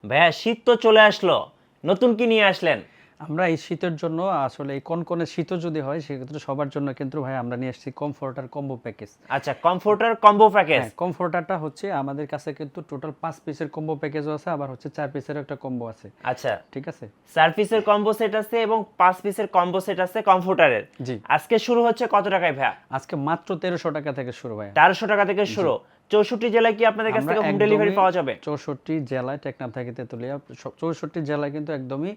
ভাইয়া শীত তো চলে আসলো, নতুন কি নিয়ে আসলেন? আমরা এই শীতের জন্য আসলে এই কনকনে শীতও যদি হয় সেক্ষেত্রে সবার জন্য কিন্তু ভাই আমরা নিয়ে এসেছি কমফোর্টার কম্বো প্যাকেজ। আচ্ছা, কমফোর্টার কম্বো প্যাকেজ। হ্যাঁ, কমফোর্টারটা হচ্ছে আমাদের কাছে কিন্তু টোটাল 5 পিসের কম্বো প্যাকেজও আছে, আবার হচ্ছে 4 পিসের একটা কম্বো আছে। আচ্ছা, ঠিক আছে? 4 পিসের কম্বো সেট আছে এবং 5 পিসের কম্বো সেট আছে কমফোর্টারের। জি। আজকে শুরু হচ্ছে কত টাকায় ভাইয়া? আজকে মাত্র 1300 টাকা থেকে শুরু ভাই। 1300 টাকা থেকে শুরু। 64 জেলায় কি আপনাদের কাছ আমরা থেকে হোম ডেলিভারি পাওয়া যাবে? 64 জেলায়, টেকনাফ থেকে তেতুলিয়া 64 জেলায় কিন্তু একদমই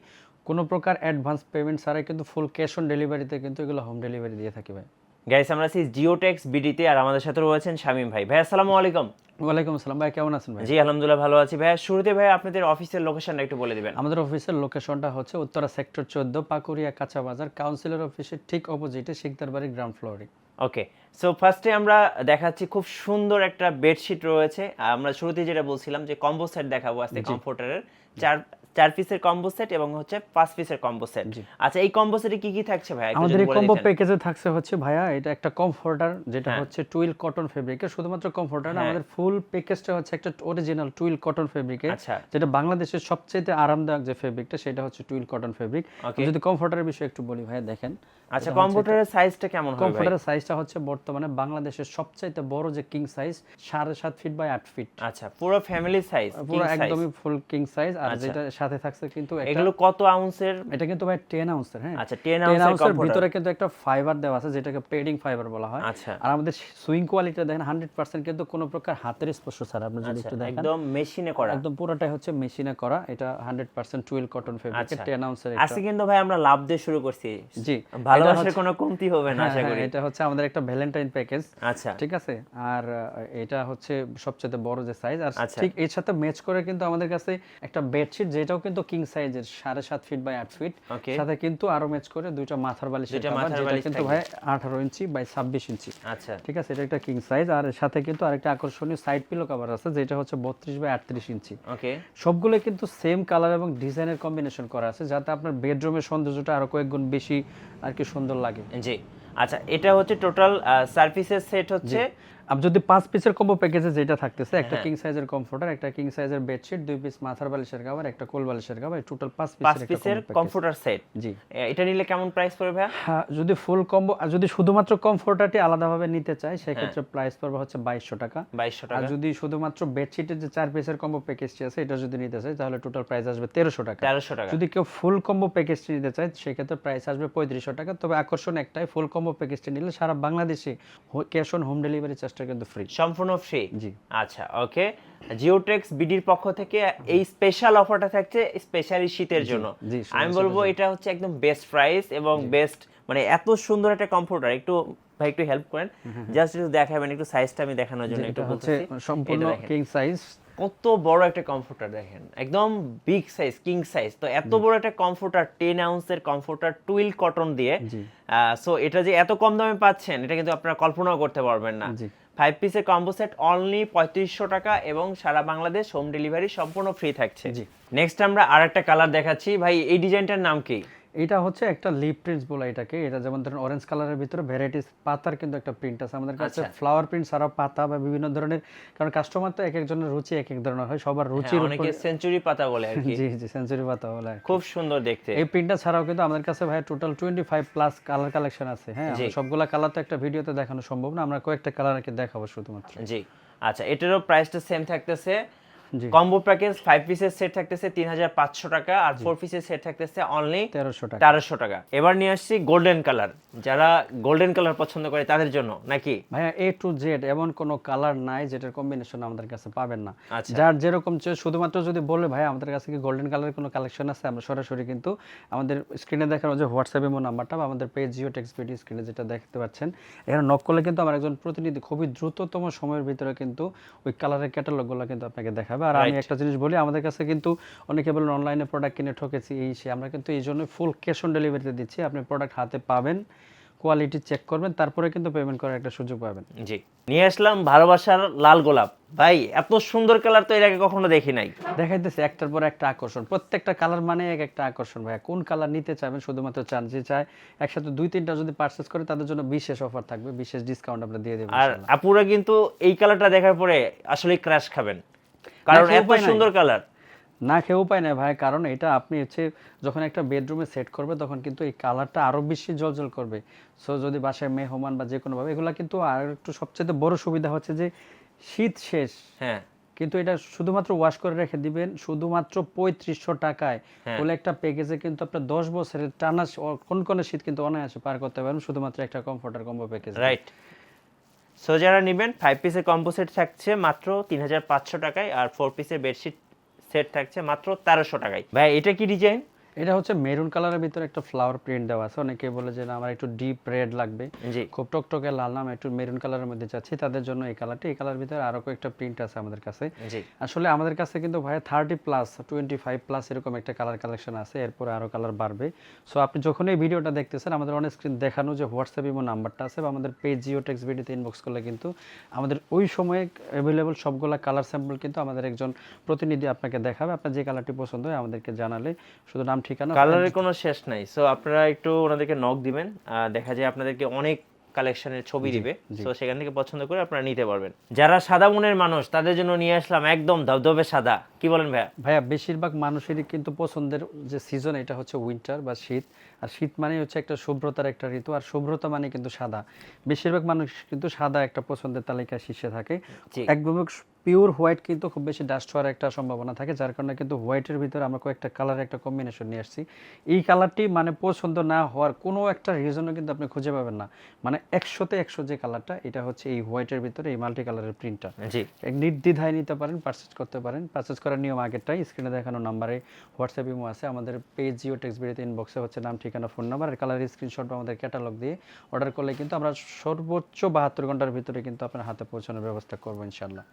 কোনো প্রকার অ্যাডভান্স পেমেন্ট ছাড়াই কিন্তু ফুল ক্যাশ অন ডেলিভারিতে কিন্তু এগুলো হোম ডেলিভারি দিয়ে থাকি ভাই। গাইস, আমরা আছি জিওটেক্স বিডিতে, আর আমাদের সাথে রয়েছেন শামীম ভাই। ভাই আসসালামু আলাইকুম। ওয়ালাইকুম আসসালাম ভাই, কেমন আছেন ভাই? জি আলহামদুলিল্লাহ ভালো আছি ভাই। শুরুতে ভাই আপনাদের অফিসের লোকেশনটা একটু বলে দিবেন। আমাদের অফিসের লোকেশনটা হচ্ছে উত্তরা সেক্টর 14, পাকুরিয়া কাঁচা বাজার, কাউন্সিলর অফিসের ঠিক অপোজিটে শিকদার বাড়ি গ্রাউন্ড ফ্লোরে। ওকে, সো ফার্স্টে আমরা দেখাচ্ছি খুব সুন্দর একটা বেডশিট রয়েছে। আমরা শুরুতেই যেটা বলছিলাম যে কম্বো সেট দেখাবো আজকে কমফোর্টারের চার চার পিসের কম্বো সেট এবং হচ্ছে 5 পিসের কম্বো সেট। আচ্ছা, এই কম্বো সেটে কি কি থাকছে ভাই? আমাদের এই কম্বো প্যাকেজে থাকছে হচ্ছে ভাইয়া এটা একটা কমফোর্টার যেটা হচ্ছে টুইল কটন ফেব্রিকের, শুধুমাত্র কমফোর্টার না, আমাদের ফুল প্যাকেজটা হচ্ছে একটা অরিজিনাল টুইল কটন ফেব্রিকের, যেটা বাংলাদেশের সবচেয়ে আরামদায়ক যে ফেব্রিকটা সেটা হচ্ছে টুইল কটন ফেব্রিক। যদি কমফোর্টারের বিষয়ে একটু বলি ভাইয়া, দেখেন। আচ্ছা, কমফোর্টারের সাইজটা কেমন হবে ভাই? কমফোর্টারের সাইজটা হচ্ছে বর্তমানে বাংলাদেশের সবচেয়ে বড় যে king size 7.5 feet by 8 feet. আচ্ছা, পুরো ফ্যামিলি সাইজ, পুরো একদমই ফুল কিং সাইজ। আর যেটা সাথে থাকছে কিন্তু এগুলো কত আউন্সের? এটা কিন্তু ভাই 10 আউন্সের। হ্যাঁ, আচ্ছা, 10 আউন্সের ভিতরে কিন্তু একটা ফাইবার দেওয়া আছে যেটাকে পেডিং ফাইবার বলা হয়। আচ্ছা, আর আমাদের সুইং কোয়ালিটি দেখেন 100% কিন্তু কোনো প্রকার হাতের স্পর্শ ছাড়া। আপনি যদি একটু দেখেন একদম মেশিনে করা, একদম পুরোটাই হচ্ছে মেশিনে করা। এটা 100% টুইল কটন ফেব্রিকের 10 আউন্সের। আজকে কিন্তু ভাই আমরা লাভ দিয়ে শুরু করছি। জি, ভালোবাসার কোনো কমতি হবে না আশা করি। এটা হচ্ছে আমাদের একটা ভ্যালেন্টাইন প্যাকেজ। আচ্ছা, ঠিক আছে। আর এটা হচ্ছে সবচেয়ে বড় যে সাইজ। আর ঠিক এর সাথে ম্যাচ করে কিন্তু আমাদের কাছে একটা বেডশিট যেটাও কিন্তু কিং সাইজের 7.5 ফিট বাই 8 ফিট, সাথে কিন্তু আরো ম্যাচ করে দুইটা মাথার বালিশের কভার, যেটা কিন্তু ভাই 18 ইঞ্চি বাই 26 ইঞ্চি। আচ্ছা, ঠিক আছে, এটা একটা কিং সাইজ। আর সাথে কিন্তু আরেকটা আকর্ষণীয় সাইড পিলো কভার আছে যেটা হচ্ছে 32 বাই 38 ইঞ্চি। ওকে, সবগুলো কিন্তু সেম কালার এবং ডিজাইনের কম্বিনেশন করা আছে যাতে আপনার বেডরুমের সৌন্দর্যটা আরো কয়েক গুণ বেশি আর কি সুন্দর লাগে। জি। আচ্ছা, এটা হচ্ছে টোটাল সার্ভিসের সেট হচ্ছে। আপনি যদি 5 পিসের কম্বো প্যাকেজে যেটা থাকতেছে, একটা কিং সাইজের কমফোর্টার, একটা কিং সাইজের বেডশিট, 2 পিস মাথার বালিশের কভার, একটা কোল বালিশের কভার, টোটাল 5 পিসের কমফোর্টার সেট। জি, এটা নিলে কেমন প্রাইস পড়বে ভাই? হ্যাঁ, যদি ফুল কম্বো আর যদি শুধুমাত্র কমফোর্টারটি আলাদাভাবে নিতে চাই সেক্ষেত্রে প্রাইস পড়বে হচ্ছে 2200 টাকা। 2200 আর টাকা। যদি শুধুমাত্র বেডশিটের যে 4 পিসের কম্বো প্যাকেজটি আছে এটা যদি নিতে চাই তাহলে টোটাল প্রাইস আসবে 1300 টাকা। 1300 টাকা। যদি কেউ ফুল কম্বো প্যাকেজটি নিতে চায় সেক্ষেত্রে প্রাইস আসবে 3500 টাকা। তবে আকর্ষণ একটাই, ফুল কম্বো প্যাকেজটি নিলে সারা বাংলাদেশে ক্যাশ অন হোম ডেলিভারি চার্জটা কিন্তু ফ্রি, সম্পূর্ণ ফ্রি। জি। আচ্ছা, ওকে। জিওটেক্স বিডির পক্ষ থেকে এই স্পেশাল অফারটা থাকছে স্পেশালি শীতের জন্য। আমি বলবো এটা হচ্ছে একদম বেস্ট প্রাইস এবং বেস্ট, মানে এত সুন্দর একটা কমফোর্টার। একটু ভাই একটু হেল্প করেন, জাস্ট একটু দেখাবেন একটু সাইজটা আমি দেখানোর জন্য একটু হচ্ছে বলতেছি। সম্পূর্ণ কিং সাইজ। কত বড় একটা কমফোর্টার দেখেন, একদম বিগ সাইজ, কিং সাইজ। তো এত বড় একটা কমফোর্টার, 10 আউন্সের কমফোর্টার টুইল কটন দিয়ে, সো এটা যে এত কম দামে পাচ্ছেন এটা কিন্তু আপনারা কল্পনাও করতে পারবেন না। 5 পিসের কম্বো সেট অনলি 3500 টাকা এবং সারা বাংলাদেশ হোম ডেলিভারি সম্পূর্ণ ফ্রি থাকছে। নেক্সট আমরা আরেকটা কালার দেখাচ্ছি ভাই, এই ডিজাইনটার নাম কি? এটা হচ্ছে একটা লিপ প্রিন্টস বলে এটাকে। এটা যেমন ধরেন অরেঞ্জ কালারের ভিতরে ভ্যারাইটিস পাতার কিন্তু একটা প্রিন্ট আছে আমাদের কাছে। ফ্লাওয়ার প্রিন্ট ছাড়াও পাতা বা বিভিন্ন ধরনের, কারণ কাস্টমার তো এক একজনের রুচি এক এক ধরনের হয়, সবার রুচির উপর। অনেকে সেঞ্চুরি পাতা বলে আর কি। জি জি, সেঞ্চুরি পাতা বলে। খুব সুন্দর দেখতে। এই প্রিন্টটা ছাড়াও কিন্তু আমাদের কাছে ভাই টোটাল 25 প্লাস কালার কালেকশন আছে। হ্যাঁ, সবগুলা কালার তো একটা ভিডিওতে দেখানো সম্ভব না, আমরা কয়েকটা কালার আর কি দেখাবো শুধুমাত্র। জি। আচ্ছা, এটারও প্রাইসটা সেম থাকতেছে। কম্বো প্যাকেজ 5 পিসের সেট থাকতেছে 3500 টাকা আর 4 পিসের সেট থাকতেছে অনলি 1300 টাকা। এবার নিয়ে আসছি গোল্ডেন কালার। যারা গোল্ডেন কালার পছন্দ করে তাদের জন্য নাকি ভাইয়া A to Z এমন কোনো কালার নাই যেটার কম্বিনেশন আমাদের কাছে পাবেন না। যার যেরকম চাই, শুধুমাত্র যদি বলে ভাই আমাদের কাছে কি গোল্ডেন কালারের কোনো কালেকশন আছে, আমরা সরাসরি কিন্তু আমাদের স্ক্রিনে দেখানো যে হোয়াটসঅ্যাপ এমো নাম্বারটা বা আমাদের পেজ জিওটেক্স বিডি স্ক্রিনে যেটা দেখতে পাচ্ছেন, এখানে নক করলে কিন্তু আমার একজন প্রতিনিধি খুবই দ্রুততম সময়ের ভিতরে কিন্তু ওই কালারের ক্যাটালগুলো কিন্তু আপনাকে দেখাবে। আর আমি একটা জিনিস বলি, আমাদের কাছে কিন্তু অনেকে বলেন অনলাইনে প্রোডাক্ট কিনে ঠকেছি এই সে, আমরা কিন্তু এই জন্য ফুল ক্যাশ অন ডেলিভারিতে দিচ্ছি। আপনি প্রোডাক্ট হাতে পাবেন, কোয়ালিটি চেক করবেন, তারপরে কিন্তু পেমেন্ট করার একটা সুযোগ পাবেন। জি। নিয়ে আসলাম ভালোবাসার লাল গোলাপ। ভাই এত সুন্দর কালার তো এর আগে কখনো দেখি নাই। দেখাইতেছে একটার পর একটা আকর্ষণ, প্রত্যেকটা কালার মানে এক একটা আকর্ষণ। ভাই কোন কালার নিতে চাইবেন, শুধুমাত্র চান যে চায় একসাথে 2-3টা যদি পারচেজ করে তাদের জন্য বিশেষ অফার থাকবে, বিশেষ ডিসকাউন্ট আমরা দিয়ে দেব। আর আপুরা কিন্তু এই কালারটা দেখার পরে আসলে ক্রাশ খাবেন, কারণ এত সুন্দর কালার। না খেয়ে উপায় নেই ভাই, কারণ এটা আপনি হচ্ছে যখন একটা বেডরুমে সেট করবে তখন কিন্তু এই কালারটা আরো বেশি জ্বলজ্বল করবে। সো যদি বাসায় মেহমান বা যে কোনো ভাবে, এগুলা কিন্তু আর একটু সবচেয়ে বড় সুবিধা হচ্ছে যে শীত শেষ, হ্যাঁ কিন্তু এটা শুধুমাত্র ওয়াশ করে রেখে দিবেন শুধুমাত্র 3500 টাকায়। হ্যাঁ। বলে একটা প্যাকেজে কিন্তু আপনার 10 বছরের টানা কোন কোন শীত কিন্তু অনায়াসে পার করতে পারবেন শুধুমাত্র একটা comforter combo package. Right. So যারা নেবেন 5 পিসের কম্বো সেট থাকছে মাত্র 3500 টাকায়, আর 4 পিসের বেডশিট সেট থাকছে মাত্র 1300 টাকায়। ভাই এটা কি ডিজাইন? এটা হচ্ছে মেরুন কালারের ভিতরে একটা ফ্লাওয়ার প্রিন্ট দেওয়া আছে। অনেকে বলে যে না আমার একটু ডিপ রেড লাগবে, জি খুব টকটকে লাল না, আমি একটু মেরুন কালারের মধ্যে চাচ্ছি, তাদের জন্য এই কালারটি। এই কালার ভিতরে আরো কয়েকটা প্রিন্ট আছে আমাদের কাছে। জি আসলে আমাদের কাছে কিন্তু ভাই 30+, 25+ এরকম একটা কালার কালেকশন আছে, এরপরে আরো কালার বাড়বে। সো আপনি যখন এই ভিডিওটা দেখতেছেন, আমাদের অন স্ক্রিন দেখানো যে হোয়াটসঅ্যাপ ইমো নাম্বারটা আছে বা আমাদের পেজ জিও টেক্সট ভিডিওতে ইনবক্স করলে কিন্তু আমাদের ওই সময়ে অ্যাভেলেবল সবগুলা কালার স্যাম্পল কিন্তু আমাদের একজন প্রতিনিধি আপনাকে দেখাবে। আপনার যে কালারটি পছন্দ হয় আমাদেরকে জানালে শুধু নাম, ঠিকানা, কালারের কোনো শেষ নাই। সো আপনারা একটু ওনাদেরকে নক দিবেন, দেখা যায় আপনাদেরকে অনেক কালেকশনের ছবি দিবে, সো সেখান থেকে পছন্দ করে আপনারা নিতে পারবেন। যারা সাদা মনের মানুষ তাদের জন্য নিয়ে আসলাম একদম ধবধবে সাদা, কি বলেন ভাইয়া? ভাইয়া বেশিরভাগ মানুষেরই কিন্তু পছন্দের যে সিজন এটা হচ্ছে উইন্টার বা শীত। আর শীত মানে হচ্ছে একটা শুভ্রতার একটা ঋতু, আর শুভ্রতা মানে কিন্তু সাদা। বেশিরভাগ মানুষ কিন্তু সাদা একটা পছন্দের তালিকায় শীর্ষে থাকে। জি। একদম পিওর হোয়াইট কিন্তু খুব বেশি ডাস্ট হওয়ার একটা সম্ভাবনা থাকে, যার কারণে কিন্তু হোয়াইটের ভিতরে আমরা কয়েকটা কালারের একটা কম্বিনেশন নিয়ে আসছি। এই কালারটি মানে পছন্দ না হওয়ার কোনো একটা রিজনও কিন্তু আপনি খুঁজে পাবেন না। মানে 100তে 100 যে কালারটা, এটা হচ্ছে এই হোয়াইটের ভিতরে এই মাল্টি কালারের প্রিন্টটা। জি এক নির্দ্বিধায় নিতে পারেন, পারচেজ করতে পারেন। পারচেজ করার নিয়ম আগেরটাই, স্ক্রিনে দেখানো নাম্বারে হোয়াটসঅ্যাপ ইমো আছে, আমাদের পেজ জিও টেক্সট ভিডিওতে ইনবক্সে হচ্ছে নাম, ঠিকানা, ফোন নাম্বার আর কালারের স্ক্রিনশট আমাদের ক্যাটালগ দিয়ে অর্ডার করলে কিন্তু আমরা সর্বোচ্চ 72 ঘন্টার ভিতরে কিন্তু আপনার হাতে পৌঁছানোর ব্যবস্থা করবো ইনশাল্লাহ।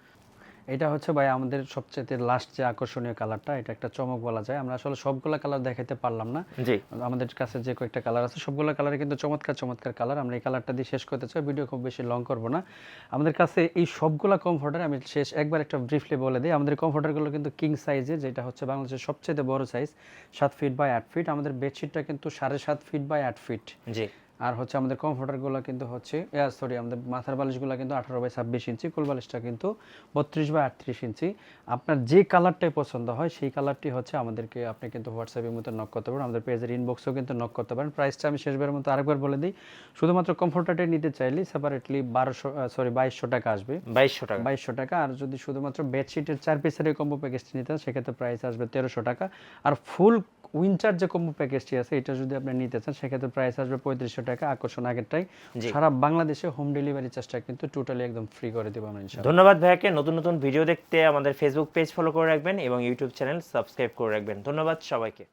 এটা হচ্ছে ভাই আমাদের সবচেয়ে লাস্ট যে আকর্ষণীয় কালারটা, এটা একটা চমক বলা যায়। আমরা আসলে সবগুলা কালার দেখাতে পারলাম না, জি আমাদের কাছে যে কয়েকটা কালার আছে সবগুলো কালারে কিন্তু চমৎকার চমৎকার কালার। আমরা এই কালারটা দিয়ে শেষ করতে চাই, ভিডিও খুব বেশি লং করব না। আমাদের কাছে এই সবগুলা কমফোর্টার আমি শেষ একবার একটা ব্রিফলি বলে দিই। আমাদের কমফোর্টারগুলো কিন্তু কিং সাইজের, যেটা হচ্ছে বাংলাদেশের সবচেয়ে বড় সাইজ, 7 ফিট বাই 8 ফিট। আমাদের বেডশিটটা কিন্তু 7.5 ফিট বাই 8 ফিট। জি আর হচ্ছে আমাদের কমফোর্টারগুলো কিন্তু হচ্ছে সরি আমাদের মাথার বালিশগুলো কিন্তু 18 বাই 26 ইঞ্চি, কোল বালিশটা কিন্তু 32 বাই 38 ইঞ্চি। আপনার যে কালারটাই পছন্দ হয় সেই কালারটি হচ্ছে আমাদেরকে আপনি কিন্তু হোয়াটসঅ্যাপের মতো নক করতে পারেন, আমাদের পেজের ইনবক্সেও কিন্তু নক করতে পারেন। প্রাইসটা আমি শেষবারের মতো আরেকবার বলে দিই, শুধুমাত্র কমফোর্টারটাই নিতে চাইলে সেপারেটলি 2200 টাকা আসবে, 2200 টাকা। 2200 টাকা। আর যদি শুধুমাত্র বেডশিটের 4 পিসের এই কম্বো প্যাকেজটি নিতে চান সেক্ষেত্রে প্রাইস আসবে 1300 টাকা। আর ফুল উইন্টার যে কম্বো প্যাকেজটি আছে এটা যদি আপনি নিতে চান সেক্ষেত্রে প্রাইস আসবে 3500 টাকা। আকর্ষণ আগেরটাই, সারা বাংলাদেশে হোম ডেলিভারি চার্জটা কিন্তু টোটালি একদম ফ্রি করে দেবো আমরা ইনশাআল্লাহ। ধন্যবাদ ভাইয়াকে। নতুন নতুন ভিডিও দেখতে আমাদের ফেসবুক পেজ ফলো করে রাখবেন এবং ইউটিউব চ্যানেল সাবস্ক্রাইব করে রাখবেন। ধন্যবাদ সবাইকে।